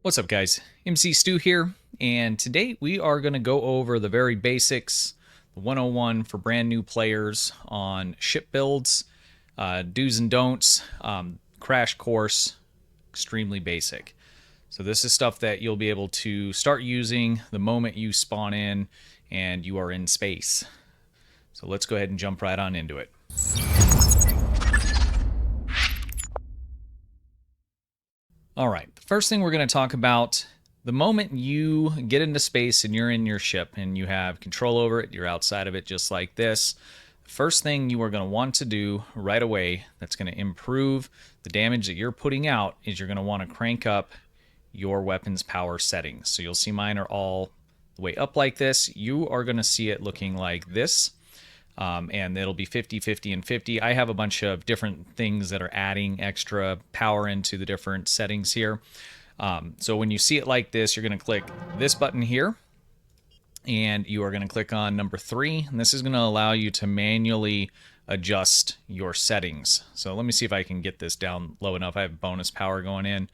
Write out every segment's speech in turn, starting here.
What's up, guys? MC Stu here, and today we are going to go over the very basics, the 101 for brand new players on ship builds, do's and don'ts, crash course, extremely basic. So this is stuff that you'll be able to start using the moment you spawn in and you are in space. So let's go ahead and jump right on into it. All right, the first thing we're going to talk about, the moment you get into space and you're in your ship and you have control over it, you're outside of it just like this, the first thing you are going to want to do right away that's going to improve the damage that you're putting out is you're going to want to crank up your weapons power settings. So you'll see mine are all the way up like this. You are going to see it looking like this. And it'll be 50, 50, and 50. I have a bunch of different things that are adding extra power into the different settings here. So when you see it like this, you're going to click this button here, and you are going to click on number 3. And this is going to allow you to manually adjust your settings. So let me see if I can get this down low enough. I have bonus power going in,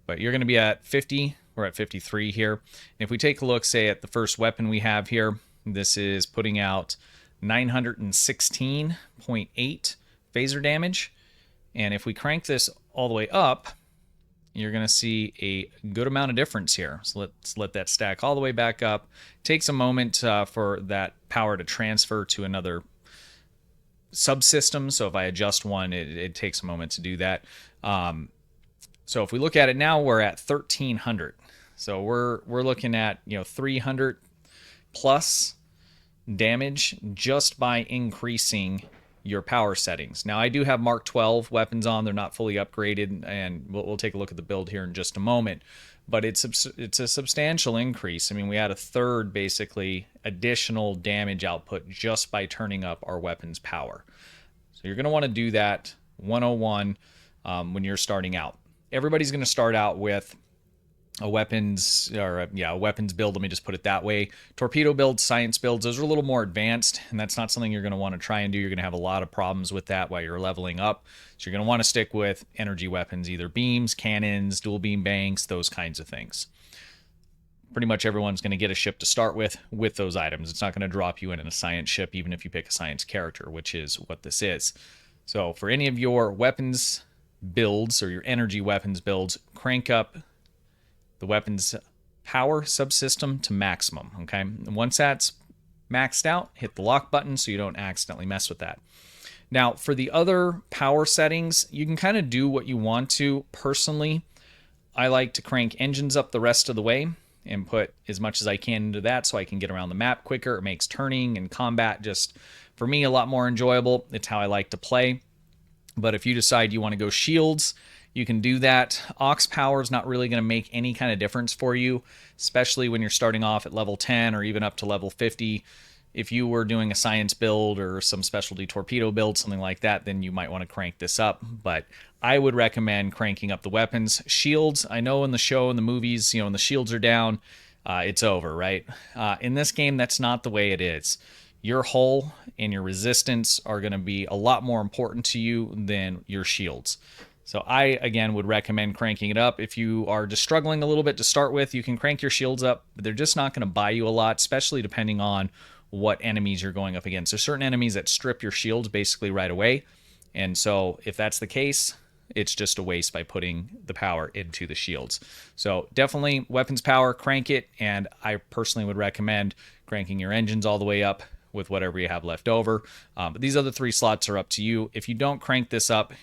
but you're going to be at 50. We're at 53 here. And if we take a look, say, at the first weapon we have here, this is putting out 916.8 phaser damage. And if we crank this all the way up, you're going to see a good amount of difference here. So let's let that stack all the way back up. It takes a moment for that power to transfer to another subsystem. So if I adjust one, it takes a moment to do that. So if we look at it now, we're at 1300. So we're looking at 300 plus damage just by increasing your power settings. Now I do have Mark 12 weapons on. They're not fully upgraded, and we'll take a look at the build here in just a moment, but it's a substantial increase. I mean, we had a third basically additional damage output just by turning up our weapons power. So you're going to want to do that 101 when you're starting out. Everybody's going to start out with a weapons a weapons build. Let me just put it that way. Torpedo builds, science builds, those are a little more advanced, and that's not something you're going to want to try and do. You're going to have a lot of problems with that while you're leveling up. So you're going to want to stick with energy weapons, either beams, cannons, dual beam banks, those kinds of things. Pretty much everyone's going to get a ship to start with those items. It's not going to drop you in a science ship, even if you pick a science character, which is what this is. So for any of your weapons builds or your energy weapons builds, crank up the weapons power subsystem to maximum, okay? And once that's maxed out, hit the lock button so you don't accidentally mess with that. Now, for the other power settings, you can kind of do what you want to. Personally, I like to crank engines up the rest of the way and put as much as I can into that so I can get around the map quicker. It makes turning and combat just, for me, a lot more enjoyable. It's how I like to play. But if you decide you want to go shields, you can do that. Aux power is not really going to make any kind of difference for you, especially when you're starting off at level 10 or even up to level 50. If you were doing a science build or some specialty torpedo build, something like that, then you might want to crank this up. But I would recommend cranking up the weapons. Shields, I know in the show, in the movies, when the shields are down, it's over, right? In this game, that's not the way it is. Your hull and your resistance are going to be a lot more important to you than your shields. So I, again, would recommend cranking it up. If you are just struggling a little bit to start with, you can crank your shields up, but they're just not going to buy you a lot, especially depending on what enemies you're going up against. There's certain enemies that strip your shields basically right away, and so if that's the case, it's just a waste by putting the power into the shields. So definitely weapons power, crank it, and I personally would recommend cranking your engines all the way up with whatever you have left over. But these other 3 slots are up to you. If you don't crank this up,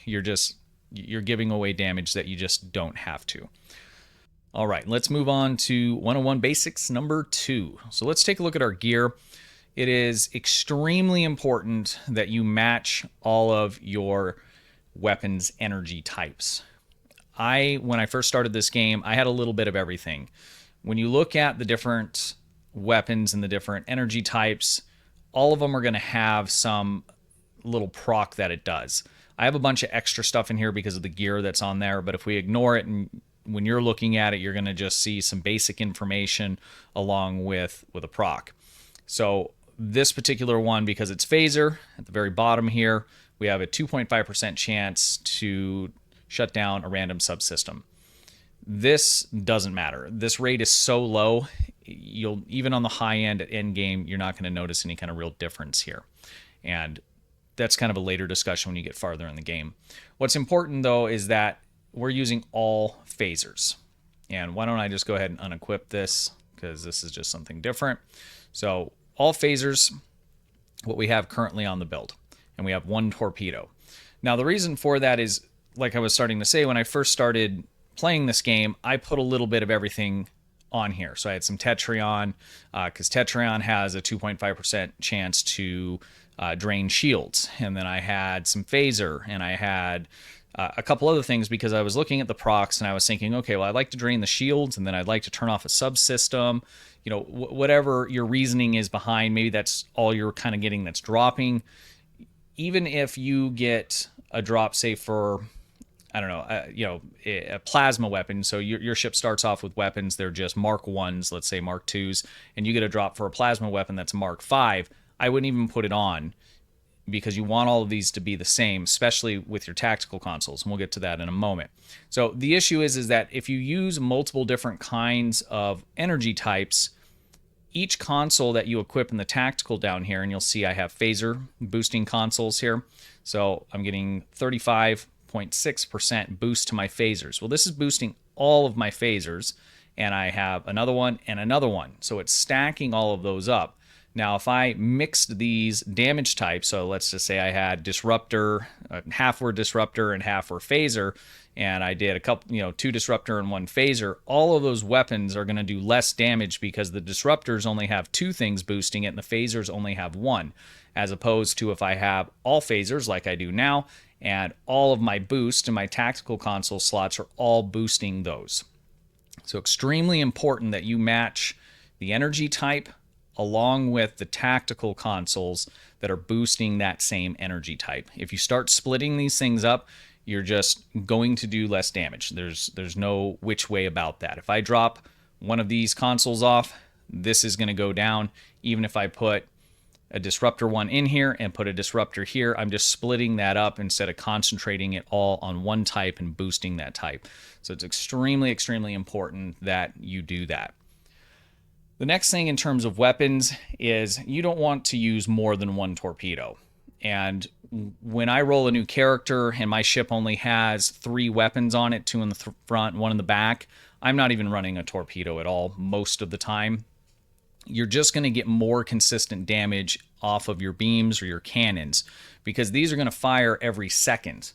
you're giving away damage that you just don't have to. All right, let's move on to 101 Basics number 2. So let's take a look at our gear. It is extremely important that you match all of your weapons energy types. When I first started this game, I had a little bit of everything. When you look at the different weapons and the different energy types, all of them are going to have some little proc that it does. I have a bunch of extra stuff in here because of the gear that's on there, but if we ignore it and when you're looking at it, you're going to just see some basic information along with a proc. So this particular one, because it's phaser, at the very bottom here, we have a 2.5% chance to shut down a random subsystem. This doesn't matter. This rate is so low, you'll even on the high end at end game, you're not going to notice any kind of real difference here. And that's kind of a later discussion when you get farther in the game. What's important though is that we're using all phasers. And why don't I just go ahead and unequip this, because this is just something different. So all phasers, what we have currently on the build, and we have one torpedo. Now the reason for that is, like I was starting to say, when I first started playing this game, I put a little bit of everything on here. So I had some Tetrion, because Tetrion has a 2.5% chance to drain shields. And then I had some phaser, and I had a couple other things, because I was looking at the procs and I was thinking, okay, well, I'd like to drain the shields, and then I'd like to turn off a subsystem. You know, whatever your reasoning is behind, maybe that's all you're kind of getting that's dropping. Even if you get a drop, say for, I don't know, a plasma weapon. So your ship starts off with weapons, they're just Mark 1s, let's say Mark 2s, and you get a drop for a plasma weapon that's Mark 5. I wouldn't even put it on, because you want all of these to be the same, especially with your tactical consoles, and we'll get to that in a moment. So the issue is that if you use multiple different kinds of energy types, each console that you equip in the tactical down here, and you'll see I have phaser boosting consoles here. So I'm getting 35.6% boost to my phasers. Well, this is boosting all of my phasers, and I have another one and another one. So it's stacking all of those up. Now, if I mixed these damage types, so let's just say I had disruptor, half were disruptor and half were phaser, and I did a couple, 2 disruptor and 1 phaser, all of those weapons are going to do less damage, because the disruptors only have 2 things boosting it and the phasers only have 1, as opposed to if I have all phasers like I do now, and all of my boost and my tactical console slots are all boosting those. So extremely important that you match the energy type along with the tactical consoles that are boosting that same energy type. If you start splitting these things up, you're just going to do less damage. There's no which way about that. If I drop one of these consoles off, this is going to go down. Even if I put a disruptor one in here and put a disruptor here, I'm just splitting that up instead of concentrating it all on one type and boosting that type. So it's extremely, extremely important that you do that. The next thing in terms of weapons is you don't want to use more than 1 torpedo. And when I roll a new character and my ship only has 3 weapons on it, 2 in the front, 1 in the back, I'm not even running a torpedo at all most of the time. You're just going to get more consistent damage off of your beams or your cannons, because these are going to fire every second.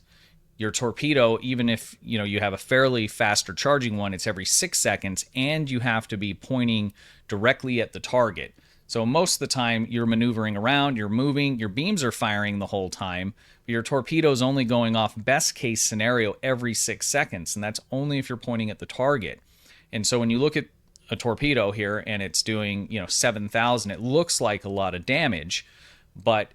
Your torpedo, even if you have a fairly faster charging one, it's every 6 seconds, and you have to be pointing directly at the target. So most of the time you're maneuvering around, you're moving, your beams are firing the whole time, but your torpedo's only going off, best case scenario, every 6 seconds, and that's only if you're pointing at the target. And so when you look at a torpedo here and it's doing 7,000, it looks like a lot of damage, but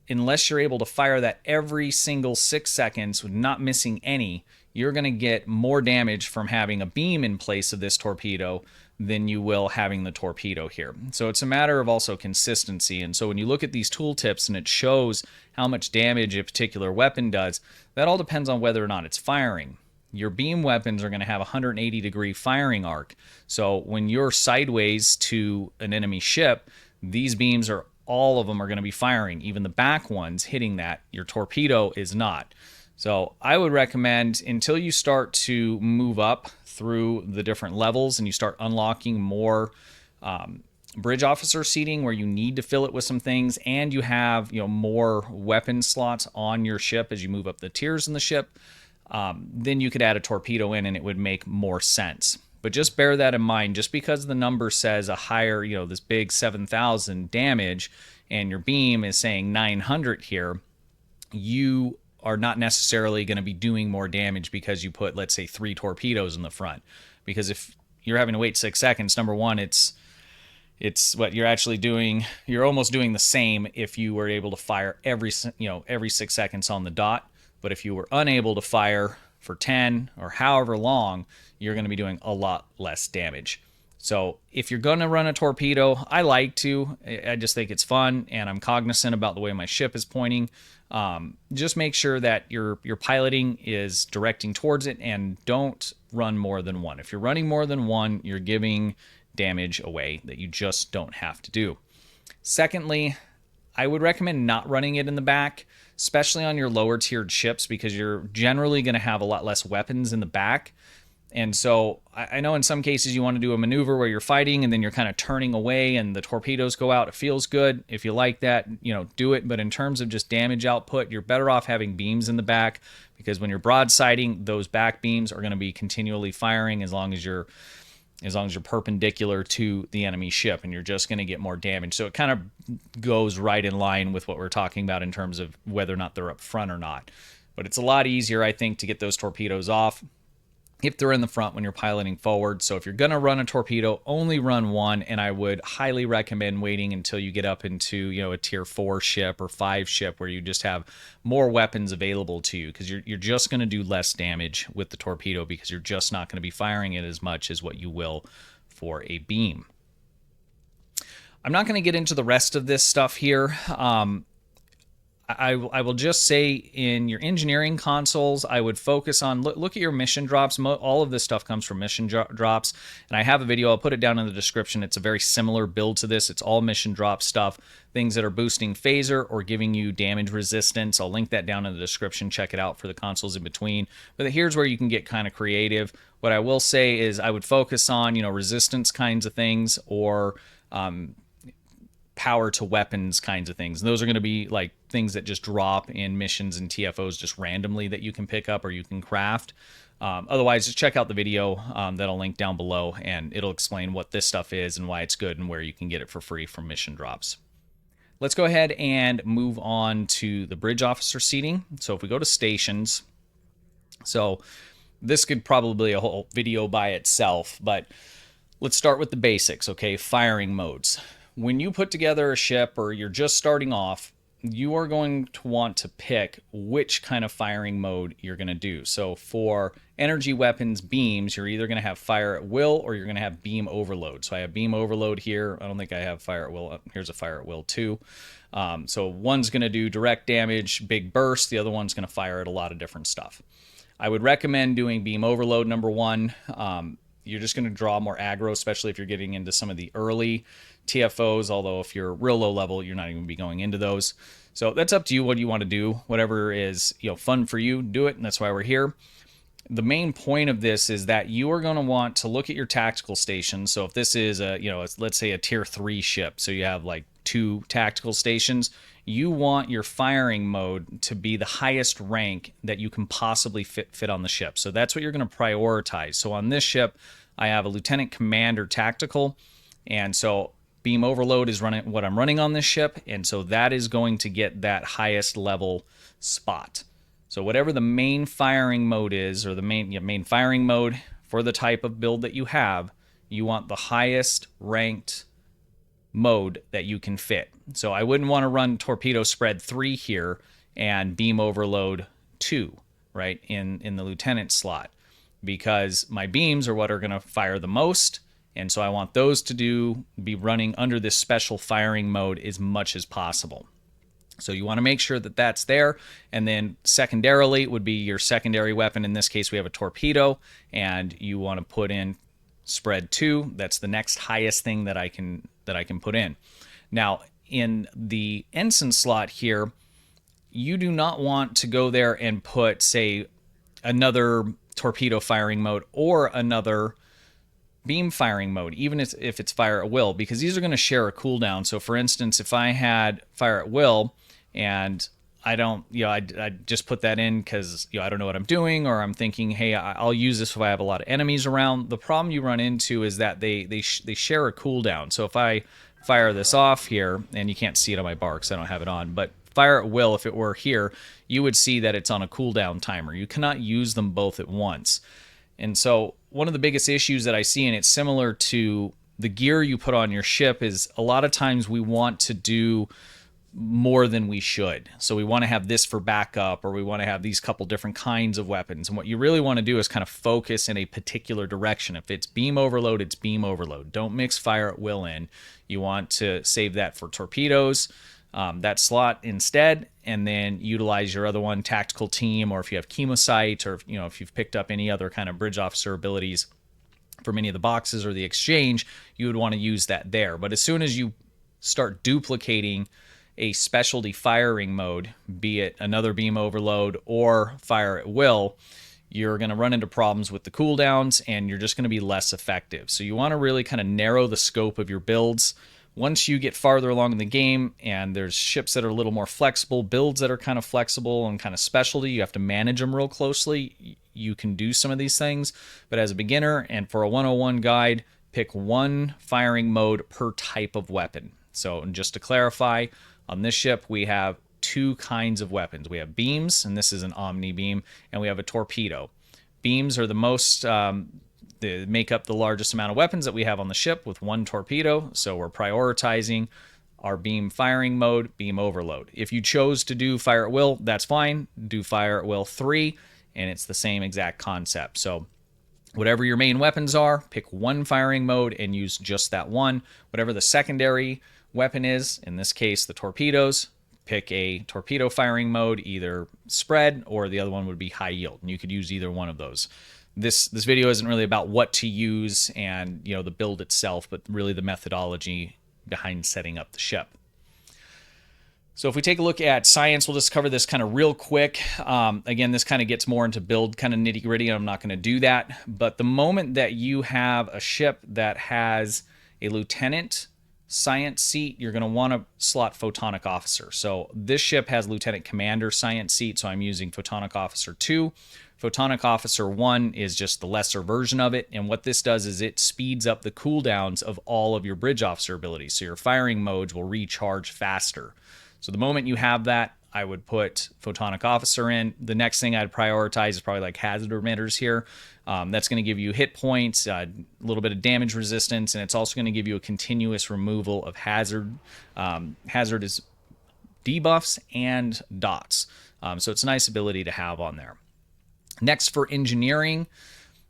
unless you're able to fire that every single 6 seconds with not missing any, you're going to get more damage from having a beam in place of this torpedo than you will having the torpedo here. So it's a matter of also consistency. And so when you look at these tooltips and it shows how much damage a particular weapon does, that all depends on whether or not it's firing. Your beam weapons are going to have a 180-degree firing arc. So when you're sideways to an enemy ship, these beams are all of them are going to be firing, even the back ones hitting that. Your torpedo is not. So I would recommend, until you start to move up through the different levels and you start unlocking more bridge officer seating where you need to fill it with some things, and you have more weapon slots on your ship as you move up the tiers in the ship, then you could add a torpedo in and it would make more sense. But just bear that in mind. Just because the number says a higher, this big 7,000 damage, and your beam is saying 900 here, you are not necessarily going to be doing more damage because you put, let's say, 3 torpedoes in the front. Because if you're having to wait 6 seconds, number one, it's what you're actually doing. You're almost doing the same if you were able to fire every 6 seconds on the dot. But if you were unable to fire for 10 or however long, you're going to be doing a lot less damage. So if you're going to run a torpedo, I like to. I just think it's fun, and I'm cognizant about the way my ship is pointing. Just make sure that your piloting is directing towards it, and don't run more than one. If you're running more than one, you're giving damage away that you just don't have to do. Secondly, I would recommend not running it in the back, especially on your lower tiered ships, because you're generally going to have a lot less weapons in the back. And so I know in some cases you want to do a maneuver where you're fighting and then you're kind of turning away and the torpedoes go out. It feels good. If you like that, do it. But in terms of just damage output, you're better off having beams in the back, because when you're broadsiding, those back beams are going to be continually firing as long as you're perpendicular to the enemy ship, and you're just going to get more damage. So it kind of goes right in line with what we're talking about in terms of whether or not they're up front or not. But it's a lot easier, I think, to get those torpedoes off if they're in the front when you're piloting forward. So if you're going to run a torpedo, only run one, and I would highly recommend waiting until you get up into a tier 4 ship or 5 ship where you just have more weapons available to you, because you're just going to do less damage with the torpedo, because you're just not going to be firing it as much as what you will for a beam. I'm not going to get into the rest of this stuff here. I will just say, in your engineering consoles, I would focus on, look at your mission drops. All of this stuff comes from mission drops, and I have a video. I'll put it down in the description. It's a very similar build to this. It's all mission drop stuff, things that are boosting phaser or giving you damage resistance. I'll link that down in the description. Check it out for the consoles in between. But here's where you can get kind of creative. What I will say is I would focus on, resistance kinds of things, or power to weapons kinds of things. And those are going to be like things that just drop in missions and TFOs just randomly that you can pick up or you can craft. Otherwise, just check out the video that I'll link down below, and it'll explain what this stuff is and why it's good and where you can get it for free from mission drops. Let's go ahead and move on to the bridge officer seating. So if we go to stations, so this could probably be a whole video by itself, but let's start with the basics, okay? Firing modes. When you put together a ship or you're just starting off, you are going to want to pick which kind of firing mode you're going to do. So for energy weapons beams, you're either going to have fire at will or you're going to have beam overload. So I have beam overload here. I don't think I have fire at will. Here's a fire at will too. So one's going to do direct damage, big burst. The other one's going to fire at a lot of different stuff. I would recommend doing beam overload number one. You're just going to draw more aggro, especially if you're getting into some of the early TFOs, although if you're real low level, you're not even going to be going into those. So that's up to you what you want to do. Whatever is fun for you, do it, and that's why we're here. The main point of this is that you are going to want to look at your tactical stations. So if this is let's say a tier 3 ship, so you have like 2 tactical stations, you want your firing mode to be the highest rank that you can possibly fit on the ship. So that's what you're going to prioritize. So on this ship, I have a lieutenant commander tactical, and so beam overload is running what I'm running on this ship, and so that is going to get that highest level spot. So whatever the main firing mode is, or the main firing mode for the type of build that you have, you want the highest ranked mode that you can fit. So I wouldn't want to run torpedo spread 3 here and beam overload 2, right, in the lieutenant slot, because my beams are what are going to fire the most. And so I want those to be running under this special firing mode as much as possible. So you want to make sure that that's there. And then secondarily would be your secondary weapon. In this case, we have a torpedo, and you want to put in spread 2. That's the next highest thing that I can put in. Now, in the ensign slot here, you do not want to go there and put, say, another torpedo firing mode or another beam firing mode, even if it's fire at will, because these are going to share a cooldown. So for instance, if I had fire at will and I don't, I just put that in because I don't know what I'm doing, or I'm thinking, hey, I'll use this if I have a lot of enemies around. The problem you run into is that they share a cooldown. So if I fire this off here, and you can't see it on my bar because I don't have it on, but fire at will, if it were here, you would see that it's on a cooldown timer. You cannot use them both at once. And so one of the biggest issues that I see, and it's similar to the gear you put on your ship, is a lot of times we want to do more than we should. So we want to have this for backup, or we want to have these couple different kinds of weapons. And what you really want to do is kind of focus in a particular direction. If it's beam overload, it's beam overload. Don't mix fire at will in. You want to save that for torpedoes, that slot instead, and then utilize your other one, tactical team, or if you have chemosight, or if you've picked up any other kind of bridge officer abilities from any of the boxes or the exchange, you would want to use that there. But as soon as you start duplicating a specialty firing mode, be it another beam overload or fire at will, you're going to run into problems with the cooldowns, and you're just going to be less effective. So you want to really kind of narrow the scope of your builds. Once you get farther along in the game and there's ships that are a little more flexible, builds that are kind of flexible and kind of specialty, you have to manage them real closely. You can do some of these things, but as a beginner and for a 101 guide, pick one firing mode per type of weapon. So just to clarify, on this ship, we have two kinds of weapons. We have beams, and this is an Omni beam, and we have a torpedo. Beams are the most, they make up the largest amount of weapons that we have on the ship with one torpedo, so we're prioritizing our beam firing mode, beam overload. If you chose to do fire at will, that's fine. Do fire at will 3, and it's the same exact concept. So whatever your main weapons are, pick one firing mode and use just that one. Whatever the secondary weapon is, in this case the torpedoes, pick a torpedo firing mode, either spread or the other one would be high yield, and you could use either one of those. This video isn't really about what to use and the build itself, but really the methodology behind setting up the ship. So if we take a look at science, we'll just cover this kind of real quick. Again, this kind of gets more into build kind of nitty gritty, and I'm not going to do that. But the moment that you have a ship that has a lieutenant science seat, you're going to want to slot photonic officer. So this ship has lieutenant commander science seat, so I'm using photonic officer 2. Photonic officer 1 is just the lesser version of it, and what this does is it speeds up the cooldowns of all of your bridge officer abilities, so your firing modes will recharge faster. So the moment you have that, I would put photonic officer in. The next thing I'd prioritize is probably like hazard emitters here. That's going to give you hit points, a little bit of damage resistance, and it's also going to give you a continuous removal of hazard. Hazard is debuffs and dots. So it's a nice ability to have on there. Next, for engineering,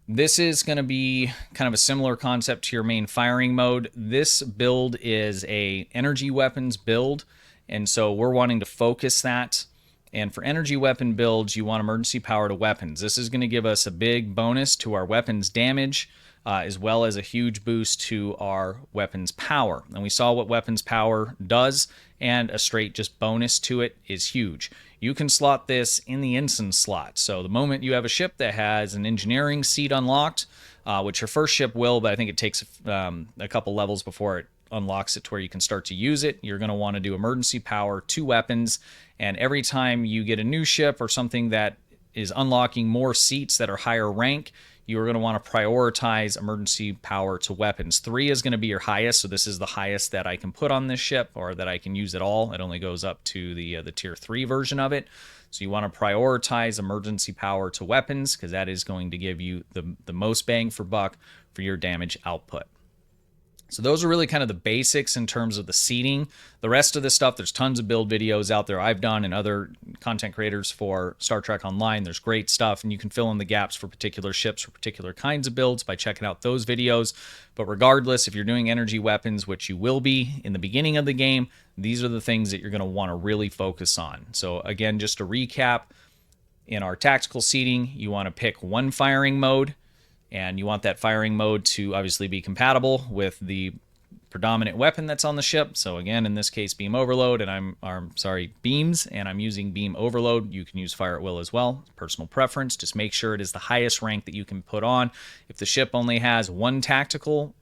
this is going to be kind of a similar concept to your main firing mode. This build is a energy weapons build, and so we're wanting to focus that. And for energy weapon builds, you want emergency power to weapons. This is going to give us a big bonus to our weapons damage, as well as a huge boost to our weapons power. And we saw what weapons power does, and a straight just bonus to it is huge. You can slot this in the ensign slot. So the moment you have a ship that has an engineering seat unlocked, which your first ship will, but I think it takes a couple levels before it unlocks it to where you can start to use it, you're going to want to do emergency power to weapons. And every time you get a new ship or something that is unlocking more seats that are higher rank, you're going to want to prioritize emergency power to weapons. 3 is going to be your highest, so this is the highest that I can put on this ship, or that I can use at all. It only goes up to the tier 3 version of it. So you want to prioritize emergency power to weapons, because that is going to give you the most bang for buck for your damage output. So those are really kind of the basics in terms of the seating. The rest of this stuff, there's tons of build videos out there I've done and other content creators for Star Trek Online. There's great stuff, and you can fill in the gaps for particular ships or particular kinds of builds by checking out those videos. But regardless, if you're doing energy weapons, which you will be in the beginning of the game, these are the things that you're going to want to really focus on. So again, just to recap, in our tactical seating, you want to pick one firing mode, and you want that firing mode to obviously be compatible with the predominant weapon that's on the ship. So again, in this case, beam overload, and beams, and I'm using beam overload. You can use fire at will as well, personal preference. Just make sure it is the highest rank that you can put on. If the ship only has one tactical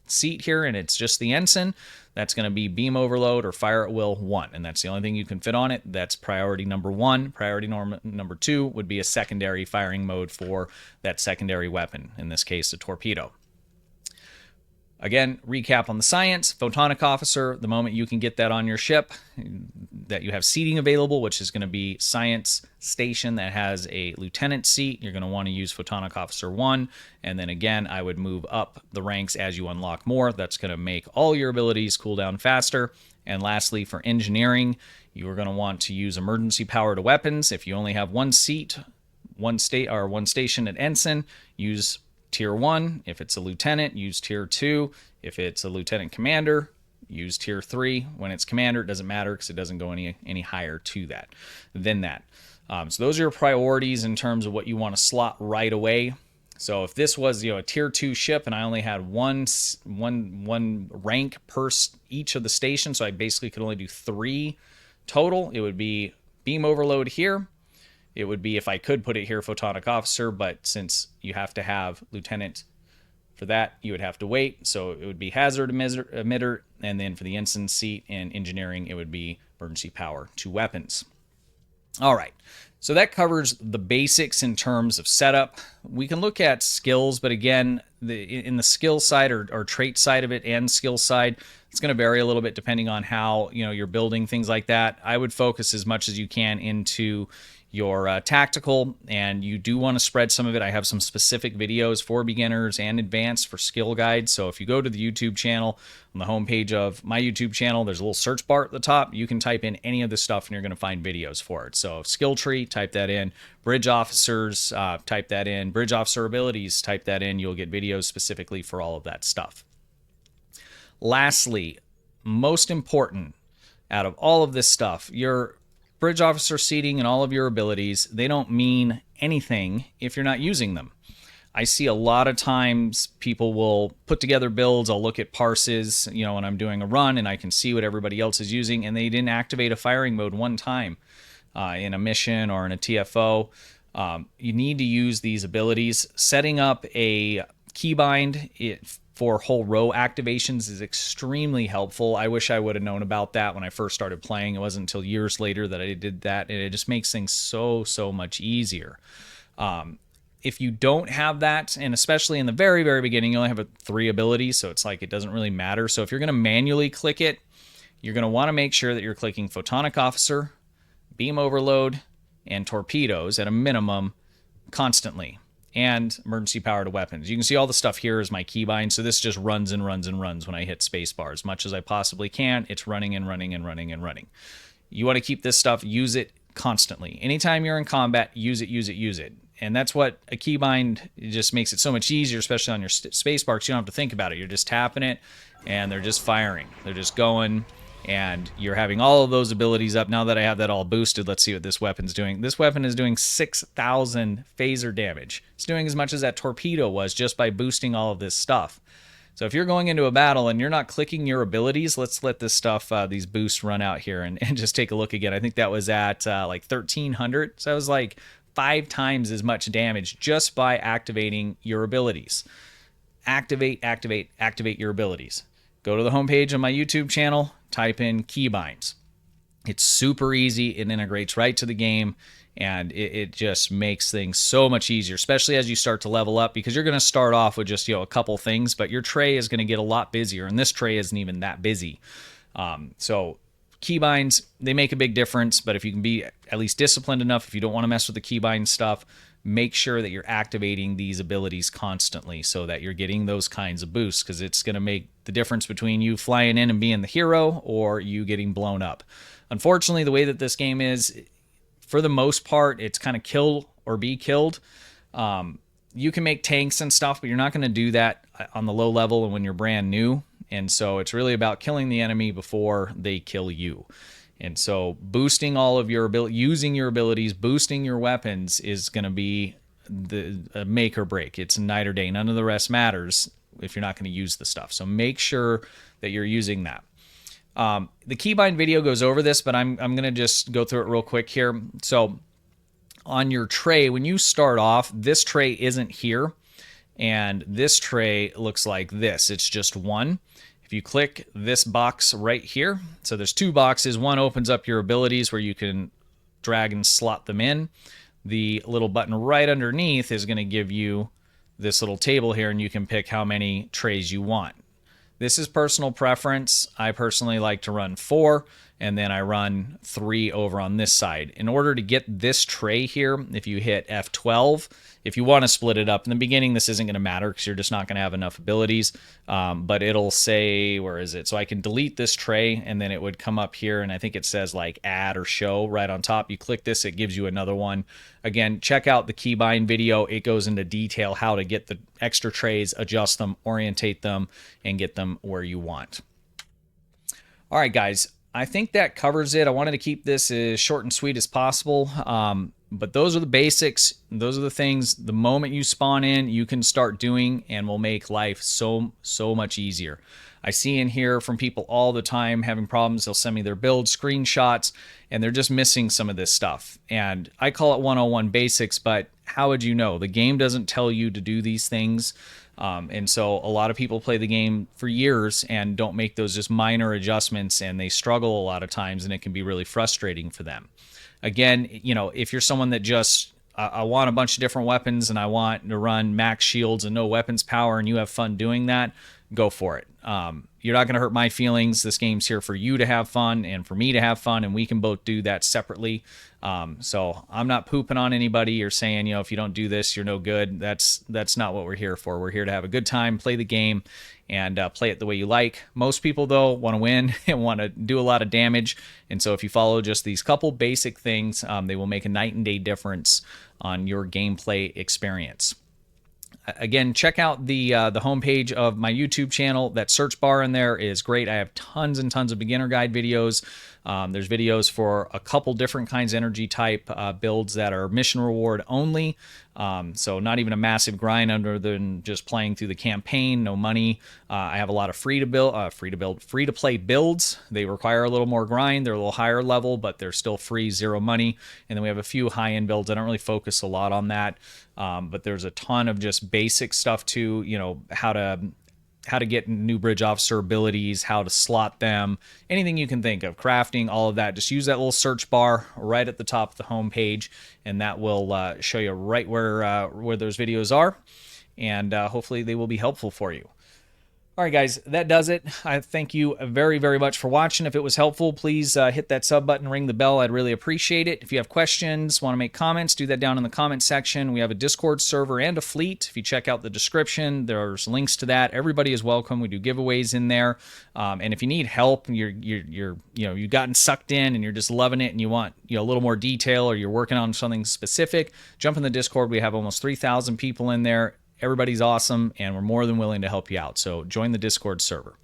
seat here and it's just the ensign, that's going to be beam overload or fire at will 1, and that's the only thing you can fit on it. That's priority number 1. Priority number 2 would be a secondary firing mode for that secondary weapon, in this case a torpedo. Again, recap on the science. Photonic officer, the moment you can get that on your ship, that you have seating available, which is going to be science station that has a lieutenant seat, you're going to want to use Photonic Officer 1. And then again, I would move up the ranks as you unlock more. That's going to make all your abilities cool down faster. And lastly, for engineering, you are going to want to use emergency power to weapons. If you only have one seat, one station at ensign, use Tier 1. If it's a lieutenant, use Tier 2. If it's a lieutenant commander, use Tier 3. When it's commander, it doesn't matter because it doesn't go any higher to that than that. So those are your priorities in terms of what you want to slot right away. So if this was, a Tier 2 ship and I only had one rank per each of the stations, so I basically could only do 3 total, it would be beam overload here. It would be, if I could put it here, Photonic Officer, but since you have to have Lieutenant for that, you would have to wait. So it would be Hazard Emitter, and then for the ensign seat in engineering, it would be Emergency Power to weapons. All right, so that covers the basics in terms of setup. We can look at skills, but again, in the skill side or trait side of it and skill side, it's going to vary a little bit depending on how you're building things like that. I would focus as much as you can into your tactical, and you do want to spread some of it. I have some specific videos for beginners and advanced for skill guides. So if you go to the YouTube channel, on the homepage of my YouTube channel, there's a little search bar at the top. You can type in any of this stuff and you're going to find videos for it. So skill tree, type that in. Bridge officers, type that in. Bridge officer abilities, type that in. You'll get videos specifically for all of that stuff. Lastly, most important out of all of this stuff, your bridge officer seating and all of your abilities, they don't mean anything if you're not using them. I see a lot of times people will put together builds. I'll look at parses, when I'm doing a run, and I can see what everybody else is using, and they didn't activate a firing mode one time in a mission or in a TFO. You need to use these abilities. Setting up a keybind for whole row activations is extremely helpful. I wish I would have known about that when I first started playing. It wasn't until years later that I did that, and it just makes things so much easier. If you don't have that, and especially in the very beginning, you only have 3 abilities, so it's like it doesn't really matter. So if you're going to manually click it, you're going to want to make sure that you're clicking Photonic Officer, Beam Overload, and Torpedoes at a minimum constantly, and Emergency Power to Weapons. You can see all the stuff here is my keybind, so this just runs and runs and runs when I hit spacebar. As much as I possibly can, it's running and running and running and running. You want to keep this stuff, use it constantly. Anytime you're in combat, use it, use it, use it. And that's what a keybind, it just makes it so much easier, especially on your spacebar, because you don't have to think about it. You're just tapping it, and they're just firing. They're just going, and you're having all of those abilities up. Now that I have that all boosted, let's see what this weapon's doing. This weapon is doing 6,000 phaser damage. It's doing as much as that torpedo was just by boosting all of this stuff. So if you're going into a battle and you're not clicking your abilities, let's let this stuff, these boosts run out here and just take a look again. I think that was at like 1,300. So that was like 5 times as much damage just by activating your abilities. Activate your abilities. Go to the homepage on my YouTube channel, type in Keybinds. It's super easy. It integrates right to the game, and it just makes things so much easier, especially as you start to level up, because you're going to start off with just a couple things, but your tray is going to get a lot busier, and this tray isn't even that busy. So keybinds, they make a big difference, but if you can be at least disciplined enough, if you don't want to mess with the keybind stuff, make sure that you're activating these abilities constantly so that you're getting those kinds of boosts, because it's going to make the difference between you flying in and being the hero or you getting blown up. Unfortunately, the way that this game is, for the most part, it's kind of kill or be killed. You can make tanks and stuff, but you're not going to do that on the low level and when you're brand new. And so it's really about killing the enemy before they kill you. And so boosting all of your ability, using your abilities, boosting your weapons is going to be the make or break. It's night or day. None of the rest matters if you're not going to use the stuff. So make sure that you're using that. The keybind video goes over this, but I'm going to just go through it real quick here. So on your tray, when you start off, this tray isn't here, and this tray looks like this. It's just one. If you click this box right here, so there's 2 boxes. One opens up your abilities where you can drag and slot them in. The little button right underneath is going to give you this little table here, and you can pick how many trays you want. This is personal preference. I personally like to run 4, and then I run 3 over on this side. In order to get this tray here, if you hit F12, if you want to split it up, in the beginning this isn't going to matter because you're just not going to have enough abilities, but it'll say, where is it? So I can delete this tray, and then it would come up here, and I think it says like add or show right on top. You click this, it gives you another one. Again, check out the keybind video. It goes into detail how to get the extra trays, adjust them, orientate them, and get them where you want. All right, guys, I think that covers it. I wanted to keep this as short and sweet as possible. But those are the basics. Those are the things the moment you spawn in, you can start doing and will make life so much easier. I see in here from people all the time having problems. They'll send me their build screenshots and they're just missing some of this stuff. And I call it 101 basics, but how would you know? The game doesn't tell you to do these things. And so a lot of people play the game for years and don't make those just minor adjustments, and they struggle a lot of times, and it can be really frustrating for them. Again, you know, if you're someone that just, I want a bunch of different weapons and I want to run max shields and no weapons power, and you have fun doing that, go for it. You're not going to hurt my feelings. This game's here for you to have fun and for me to have fun, and we can both do that separately. So I'm not pooping on anybody or saying, you know, if you don't do this, you're no good. That's not what we're here for. We're here to have a good time, play the game, and play it the way you like. Most people, though, want to win and want to do a lot of damage. And so if you follow just these couple basic things, they will make a night and day difference on your gameplay experience. Again, check out the homepage of my YouTube channel. That search bar in there is great. I have tons and tons of beginner guide videos. There's videos for a couple different kinds of energy type builds that are mission reward only. So not even a massive grind other than just playing through the campaign, no money. I have a lot of free to play builds. They require a little more grind. They're a little higher level, but they're still free, 0 money. And then we have a few high-end builds. I don't really focus a lot on that. But there's a ton of just basic stuff too, you know, how to get new bridge officer abilities, how to slot them, anything you can think of, crafting, all of that. Just use that little search bar right at the top of the home page, and that will show you right where those videos are, and hopefully they will be helpful for you. All right, guys, that does it. I thank you very, very much for watching. If it was helpful, please hit that sub button, ring the bell. I'd really appreciate it. If you have questions, want to make comments, do that down in the comment section. We have a Discord server and a fleet. If you check out the description, there's links to that. Everybody is welcome. We do giveaways in there. And if you need help, you've gotten sucked in and you're just loving it and you want a little more detail, or you're working on something specific, jump in the Discord. We have almost 3,000 people in there. Everybody's awesome, and we're more than willing to help you out. So join the Discord server.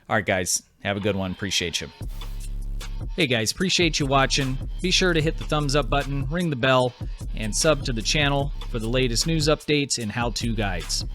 All right, guys, have a good one. Appreciate you. Hey, guys, appreciate you watching. Be sure to hit the thumbs up button, ring the bell, and sub to the channel for the latest news updates and how-to guides.